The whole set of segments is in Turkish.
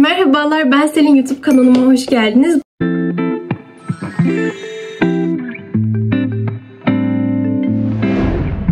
Merhabalar, ben Selin, YouTube kanalıma hoş geldiniz.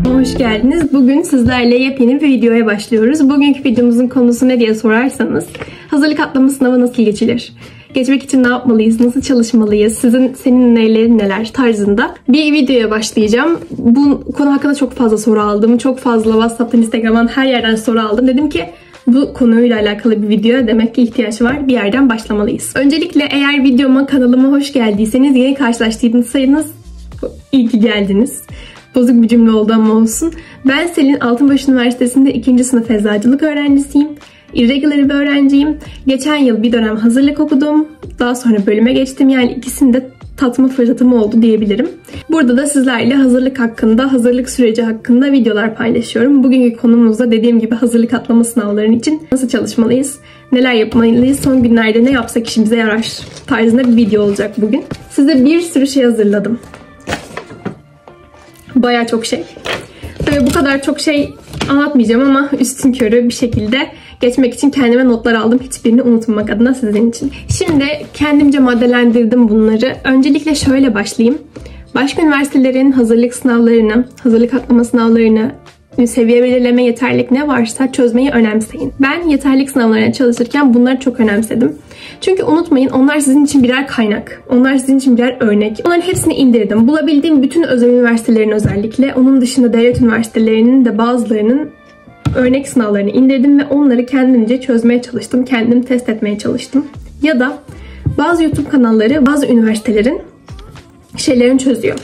Hoş geldiniz. Bugün sizlerle yepyeni bir videoya başlıyoruz. Bugünkü videomuzun konusu ne diye sorarsanız, hazırlık atlama sınavı nasıl geçilir? Geçmek için ne yapmalıyız? Nasıl çalışmalıyız? Senin nelerin neler tarzında bir videoya başlayacağım. Bu konu hakkında çok fazla soru aldım. Çok fazla WhatsApp'tan, Instagram'dan her yerden soru aldım. Dedim ki bu konuyla alakalı bir video demek ki ihtiyaç var. Bir yerden başlamalıyız. Öncelikle eğer videoma, kanalıma hoş geldiyseniz, yeni karşılaştıysanız iyi ki geldiniz. Bozuk bir cümle oldu ama olsun. Ben Selin, Altınbaş Üniversitesi'nde 2. sınıf eczacılık öğrencisiyim. Irregular bir öğrenciyim. Geçen yıl bir dönem hazırlık okudum. Daha sonra bölüme geçtim. Yani ikisini de tatma fırsatım oldu diyebilirim. Burada da sizlerle hazırlık hakkında, hazırlık süreci hakkında videolar paylaşıyorum. Bugünkü konumuzda dediğim gibi hazırlık atlama sınavları için nasıl çalışmalıyız, neler yapmalıyız, son günlerde ne yapsak işimize yarar tarzında bir video olacak bugün. Size bir sürü şey hazırladım. Bayağı çok şey. Tabii bu kadar çok şey anlatmayacağım ama üstünkörü bir şekilde geçmek için kendime notlar aldım. Hiçbirini unutmamak adına sizin için. Şimdi kendimce maddelendirdim bunları. Öncelikle şöyle başlayayım. Başka üniversitelerin hazırlık sınavlarını, hazırlık atlama sınavlarını, seviye belirleme, yeterlilik ne varsa çözmeyi önemseyin. Ben yeterlilik sınavlarına çalışırken bunları çok önemsedim. Çünkü unutmayın, onlar sizin için birer kaynak. Onlar sizin için birer örnek. Onların hepsini indirdim. Bulabildiğim bütün özel üniversitelerin özellikle, onun dışında devlet üniversitelerinin de bazılarının örnek sınavlarını indirdim ve onları kendimce çözmeye çalıştım. Kendim test etmeye çalıştım. Ya da bazı YouTube kanalları, bazı üniversitelerin şeylerini çözüyor.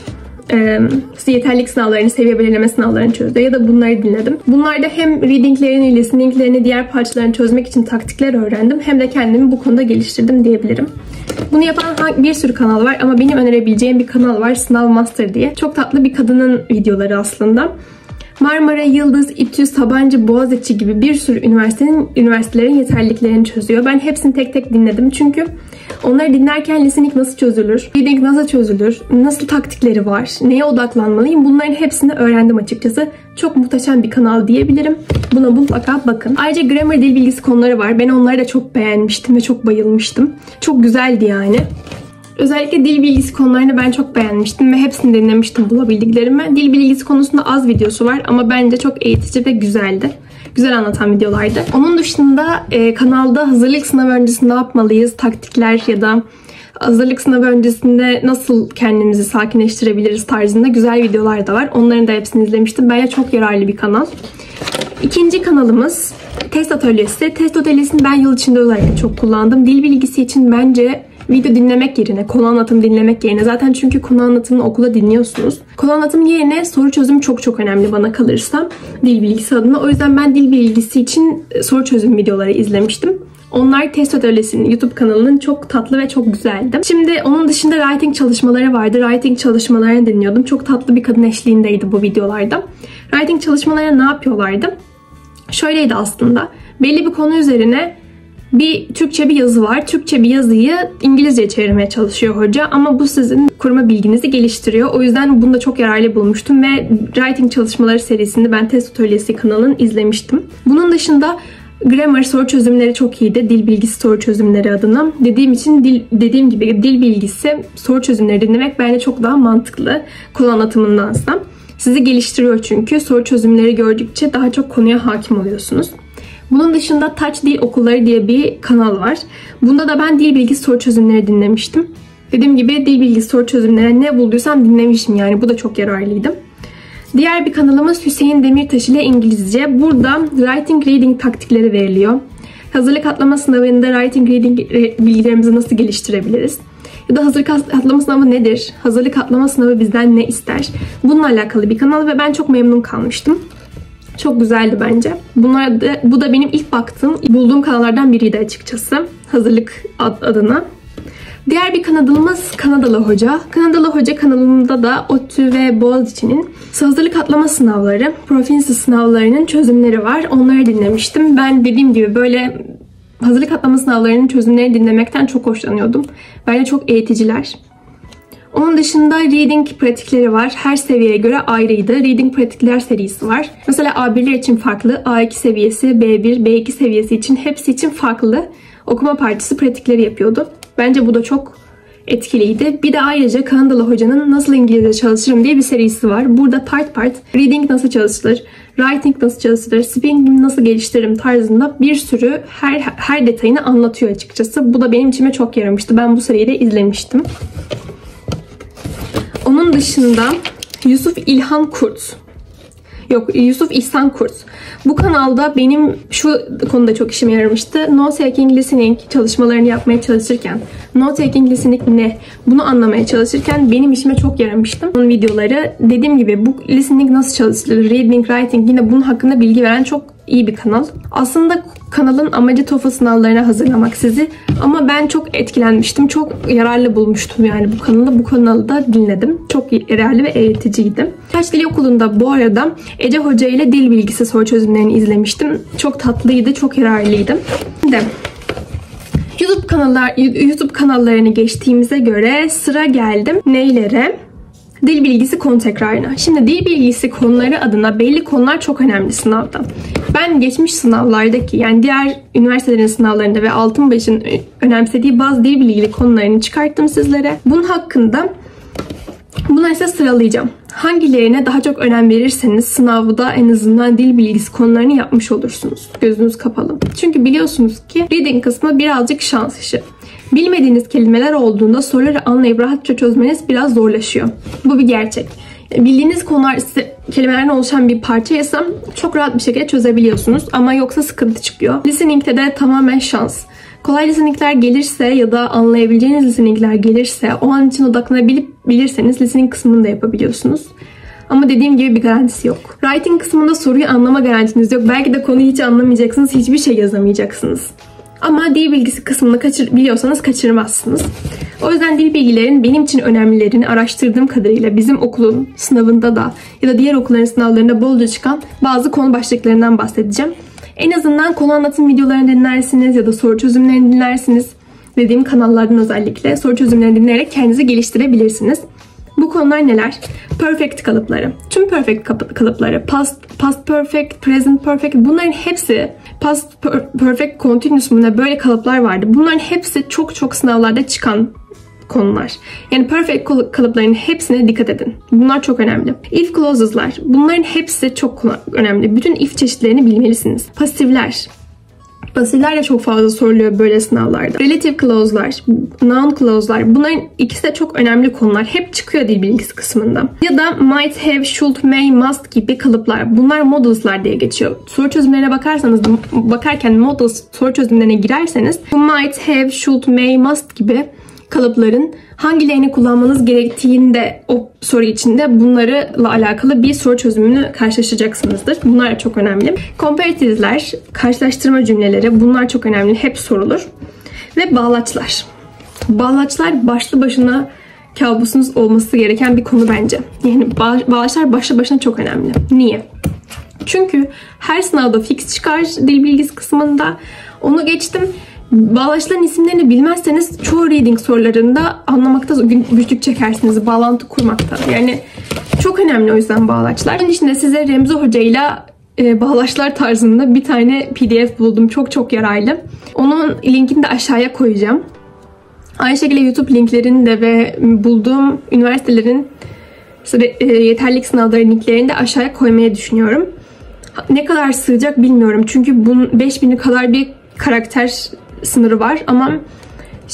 Yeterlilik sınavlarını, seviye belirleme sınavlarını çözüyor. Ya da bunları dinledim. Bunlarda hem readinglerini, listeninglerini, diğer parçalarını çözmek için taktikler öğrendim. Hem de kendimi bu konuda geliştirdim diyebilirim. Bunu yapan bir sürü kanal var ama benim önerebileceğim bir kanal var, Sınav Master diye. Çok tatlı bir kadının videoları aslında. Marmara, Yıldız, İTÜ, Sabancı, Boğaziçi gibi bir sürü üniversitelerin yeterliliklerini çözüyor. Ben hepsini tek tek dinledim çünkü onları dinlerken listening nasıl çözülür, reading nasıl çözülür, nasıl taktikleri var, neye odaklanmalıyım, bunların hepsini öğrendim açıkçası. Çok muhteşem bir kanal diyebilirim. Buna mutlaka bakın. Ayrıca grammar, dil bilgisi konuları var. Ben onları da çok beğenmiştim ve çok bayılmıştım. Çok güzeldi yani. Özellikle dil bilgisi konularını ben çok beğenmiştim ve hepsini dinlemiştim bulabildiklerimi. Dil bilgisi konusunda az videosu var ama bence çok eğitici ve güzeldi. Güzel anlatan videolardı. Onun dışında kanalda hazırlık sınavı öncesinde ne yapmalıyız, taktikler ya da hazırlık sınavı öncesinde nasıl kendimizi sakinleştirebiliriz tarzında güzel videolar da var. Onların da hepsini izlemiştim. Bence çok yararlı bir kanal. İkinci kanalımız Test Atölyesi. Test Atölyesi'ni ben yıl içinde özellikle çok kullandım. Dil bilgisi için bence video dinlemek yerine, konu anlatımı dinlemek yerine, zaten çünkü konu anlatımını okulda dinliyorsunuz. Konu anlatımı yerine soru çözümü çok önemli bana kalırsa dil bilgisi adına. O yüzden ben dil bilgisi için soru çözüm videoları izlemiştim. Onlar Test Atölyesi'nin YouTube kanalının çok tatlı ve çok güzeldi. Şimdi onun dışında writing çalışmaları vardı. Writing çalışmalarını dinliyordum. Çok tatlı bir kadın eşliğindeydi bu videolarda. Writing çalışmalarına ne yapıyorlardı? Şöyleydi aslında. Belli bir konu üzerine Türkçe bir yazı var. Türkçe bir yazıyı İngilizceye çevirmeye çalışıyor hoca ama bu sizin kurma bilginizi geliştiriyor. O yüzden bunu da çok yararlı bulmuştum ve writing çalışmaları serisini ben Test Atölyesi kanalını izlemiştim. Bunun dışında grammar soru çözümleri çok iyiydi. Dil bilgisi soru çözümleri adına. Dediğim gibi dil bilgisi soru çözümleri dinlemek bence çok daha mantıklı konu anlatımındansa. Sizi geliştiriyor çünkü soru çözümleri gördükçe daha çok konuya hakim oluyorsunuz. Bunun dışında Touch Dil Okulları diye bir kanal var. Bunda da ben dil bilgisi soru çözümleri dinlemiştim. Dediğim gibi dil bilgisi soru çözümlerine ne bulduysam dinlemişim yani. Bu da çok yararlıydı. Diğer bir kanalımız Hüseyin Demirtaş ile İngilizce. Burada writing reading taktikleri veriliyor. Hazırlık atlama sınavında writing reading bilgilerimizi nasıl geliştirebiliriz? Ya da hazırlık atlama sınavı nedir? Hazırlık atlama sınavı bizden ne ister? Bununla alakalı bir kanal ve ben çok memnun kalmıştım. Çok güzeldi bence. Bu da benim ilk bulduğum kanallardan biriydi açıkçası. Hazırlık adına. Diğer bir kanalımız Kanadalı Hoca. Kanadalı Hoca kanalında da ODTÜ ve Boğaziçi'nin hazırlık atlama sınavları, proficiency sınavlarının çözümleri var. Onları dinlemiştim. Ben dediğim gibi böyle hazırlık atlama sınavlarının çözümlerini dinlemekten çok hoşlanıyordum. Bence çok eğiticiler. Onun dışında reading pratikleri var. Her seviyeye göre ayrıydı. Reading pratikler serisi var. Mesela A1'ler için farklı, A2 seviyesi, B1, B2 seviyesi için hepsi için farklı. okuma partisi pratikleri yapıyordu. Bence bu da çok etkiliydi. Bir de ayrıca Kanadalı hocanın Nasıl İngilizce Çalışırım diye bir serisi var. Burada part part reading nasıl çalışılır, writing nasıl çalışılır, speaking nasıl geliştiririm tarzında bir sürü her detayını anlatıyor açıkçası. Bu da benim içime çok yaramıştı. Ben bu seriyi de izlemiştim. Onun dışında Yusuf İhsan Kurt. Bu kanalda benim şu konuda çok işime yaramıştı. Note taking listening çalışmalarını yapmaya çalışırken, note taking listening ne? Bunu anlamaya çalışırken benim işime çok yaramıştı. Onun videoları, dediğim gibi bu listening nasıl çalışılır, reading, writing, yine bunun hakkında bilgi veren çok iyi bir kanal. Aslında kanalın amacı TOEFL sınavlarına hazırlamak sizi. Ama ben çok etkilenmiştim. Çok yararlı bulmuştum yani bu kanalı. Bu kanalı da dinledim. Çok yararlı ve eğiticiydi. Kaç Dil Okulu'nda bu arada Ece Hoca ile dil bilgisi soru çözümlerini izlemiştim. Çok tatlıydı, çok yararlıydı. Şimdi YouTube kanallarını geçtiğimize göre sıra geldim neylere? Dil bilgisi konu tekrarına. Şimdi dil bilgisi konuları adına belli konular çok önemli sınavda. Ben geçmiş sınavlardaki, yani diğer üniversitelerin sınavlarında ve Altınbaş'ın önemsediği bazı dil bilgili konularını çıkarttım sizlere. Bunun hakkında bunları size sıralayacağım. Hangilerine daha çok önem verirseniz sınavda en azından dil bilgisi konularını yapmış olursunuz. Gözünüz kapalı. Çünkü biliyorsunuz ki reading kısmı birazcık şans işi. Bilmediğiniz kelimeler olduğunda soruları anlayıp rahatça çözmeniz biraz zorlaşıyor. Bu bir gerçek. Bildiğiniz konular, kelimelerden oluşan bir parçaysa çok rahat bir şekilde çözebiliyorsunuz. Ama yoksa sıkıntı çıkıyor. Listening'de de tamamen şans. Kolay listeningler gelirse ya da anlayabileceğiniz listeningler gelirse, o an için odaklanabilirseniz listening kısmını da yapabiliyorsunuz. Ama dediğim gibi bir garantisi yok. Writing kısmında soruyu anlama garantiniz yok. Belki de konuyu hiç anlamayacaksınız, hiçbir şey yazamayacaksınız. Ama dil bilgisi kısmını biliyorsanız kaçırmazsınız. O yüzden dil bilgilerin benim için önemlilerini araştırdığım kadarıyla bizim okulun sınavında da ya da diğer okulların sınavlarında bolca çıkan bazı konu başlıklarından bahsedeceğim. En azından konu anlatım videolarını dinlersiniz ya da soru çözümlerini dinlersiniz. Dediğim kanallardan özellikle soru çözümlerini dinleyerek kendinizi geliştirebilirsiniz. Bu konular neler? Perfect kalıpları. Tüm perfect kalıpları. Past perfect, present perfect. Bunların hepsi, past perfect continuous mu ne, böyle kalıplar vardı. Bunların hepsi çok sınavlarda çıkan konular. Yani perfect kalıplarının hepsine dikkat edin. Bunlar çok önemli. If clauses'lar. Bunların hepsi çok önemli. Bütün if çeşitlerini bilmelisiniz. Pasifler. Pasifler de çok fazla soruluyor böyle sınavlarda. Relative clause'lar, noun clause'lar, bunların ikisi de çok önemli konular. Hep çıkıyor dil bilgisi kısmında. Ya da might, have, should, may, must gibi kalıplar. Bunlar modals'lar diye geçiyor. Soru çözümlerine bakarken modals soru çözümlerine girerseniz bu might, have, should, may, must gibi kalıpların hangilerini kullanmanız gerektiğinde o soru içinde bunlarla alakalı bir soru çözümünü karşılaşacaksınızdır. Bunlar çok önemli. Comparative'ler, karşılaştırma cümleleri, bunlar çok önemli. Hep sorulur. Ve bağlaçlar. Bağlaçlar başlı başına kabusunuz olması gereken bir konu bence. Yani bağlaçlar başlı başına çok önemli. Niye? Çünkü her sınavda fix çıkar dil bilgisi kısmında. Onu geçtim. Bağlaçların isimlerini bilmezseniz çoğu reading sorularında anlamakta güçlük çekersiniz. Bağlantı kurmakta. Yani çok önemli o yüzden bağlaçlar. Onun için de size Remzi Hoca ile bağlaçlar tarzında bir tane PDF buldum. Çok yararlı. Onun linkini de aşağıya koyacağım. Aynı şekilde YouTube linklerini de ve bulduğum üniversitelerin yeterlilik sınavları linklerini de aşağıya koymaya düşünüyorum. Ne kadar sığacak bilmiyorum. Çünkü bunun 5000'i kadar bir karakter sınırı var ama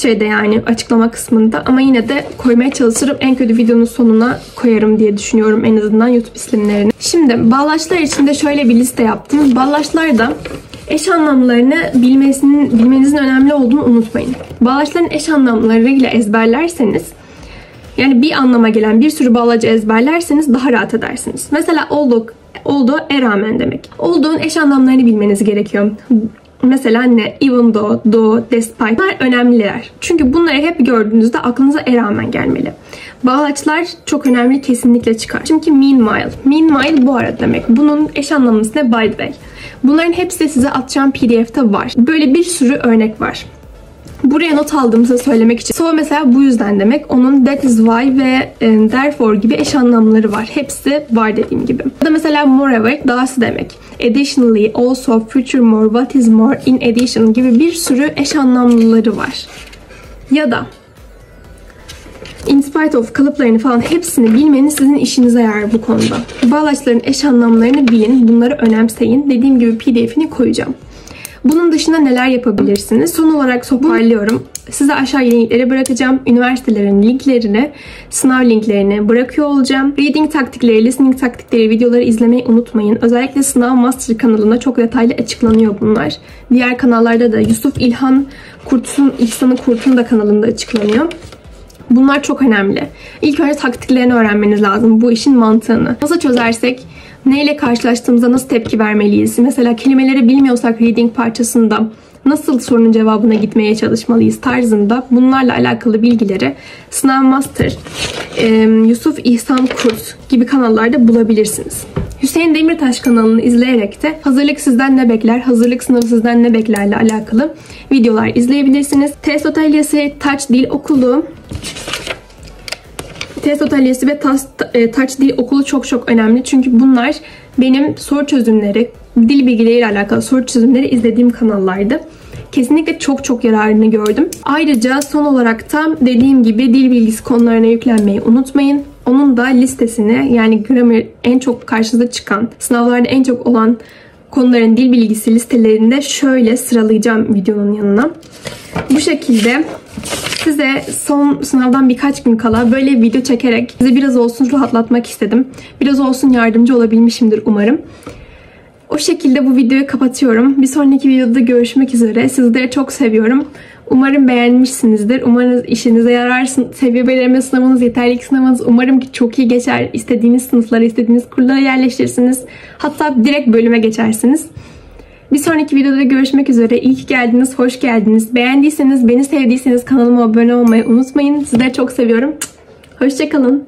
yani açıklama kısmında, ama yine de koymaya çalışırım. En kötü videonun sonuna koyarım diye düşünüyorum en azından YouTube isimlerini. Şimdi bağlaçlar içinde şöyle bir liste yaptım. Bağlaçlarda eş anlamlarını bilmenizin önemli olduğunu unutmayın. Bağlaçların eş anlamlarıyla ezberlerseniz, yani bir anlama gelen bir sürü bağlacı ezberlerseniz daha rahat edersiniz. Mesela oldo'ya rağmen demek. Oldo'nun eş anlamlarını bilmeniz gerekiyor. Mesela ne? Even though, despite. Bunlar önemliler. Çünkü bunları hep gördüğünüzde aklınıza rağmen gelmeli. Bağlaçlar çok önemli, kesinlikle çıkar. Çünkü meanwhile. Meanwhile bu arada demek. Bunun eş anlamlısı ne? By the way. Bunların hepsi de size atacağım PDF'te var. Böyle bir sürü örnek var. Buraya not aldığımızı söylemek için. So mesela bu yüzden demek. Onun that is why ve therefore gibi eş anlamları var. Hepsi var dediğim gibi. Ya da mesela moreover, dahası demek. additionally, also, furthermore, what is more, in addition gibi bir sürü eş anlamlıları var. Ya da in spite of kalıplarını falan hepsini bilmeniz sizin işinize yarar bu konuda. Bağlaçların eş anlamlarını bilin, bunları önemseyin. Dediğim gibi PDF'ini koyacağım. Bunun dışında neler yapabilirsiniz? Son olarak toparlıyorum. Size aşağı linkleri bırakacağım. Üniversitelerin linklerini, sınav linklerini bırakıyor olacağım. Reading taktikleri, listening taktikleri, videoları izlemeyi unutmayın. Özellikle Sınav Master kanalında çok detaylı açıklanıyor bunlar. Diğer kanallarda da Yusuf İhsan Kurt'un da kanalında açıklanıyor. Bunlar çok önemli. İlk önce taktiklerini öğrenmeniz lazım. Bu işin mantığını. Nasıl çözersek, neyle karşılaştığımızda nasıl tepki vermeliyiz? Mesela kelimeleri bilmiyorsak reading parçasında nasıl sorunun cevabına gitmeye çalışmalıyız tarzında bunlarla alakalı bilgileri Sınav Master, Yusuf İhsan Kurt gibi kanallarda bulabilirsiniz. Hüseyin Demirtaş kanalını izleyerek de hazırlık sizden ne bekler, hazırlık sınavı sizden ne beklerle alakalı videolar izleyebilirsiniz. Test Atölyesi, Touch Dil Okulu, Test Atölyesi ve Touch Dil Okulu çok önemli. Çünkü bunlar benim soru çözümleri, dil bilgileriyle alakalı soru çözümleri izlediğim kanallardı. Kesinlikle çok yararını gördüm. Ayrıca son olarak da dediğim gibi dil bilgisi konularına yüklenmeyi unutmayın. Onun da listesini, yani grammar en çok karşınıza çıkan, sınavlarda en çok olan konuların dil bilgisi listelerinde şöyle sıralayacağım videonun yanına. Bu şekilde size son sınavdan birkaç gün kala böyle bir video çekerek sizi biraz olsun rahatlatmak istedim. Biraz olsun yardımcı olabilmişimdir umarım. O şekilde bu videoyu kapatıyorum. Bir sonraki videoda görüşmek üzere. Sizleri çok seviyorum. Umarım beğenmişsinizdir. Umarım işinize yarar. Seviye belirleme sınavınız, yeterlilik sınavınız umarım ki çok iyi geçer. İstediğiniz sınıflara, istediğiniz kurlara yerleşirsiniz. Hatta direkt bölüme geçersiniz. Bir sonraki videoda görüşmek üzere. İyi ki geldiniz, hoş geldiniz. Beğendiyseniz, beni sevdiyseniz kanalıma abone olmayı unutmayın. Sizleri çok seviyorum. Hoşça kalın.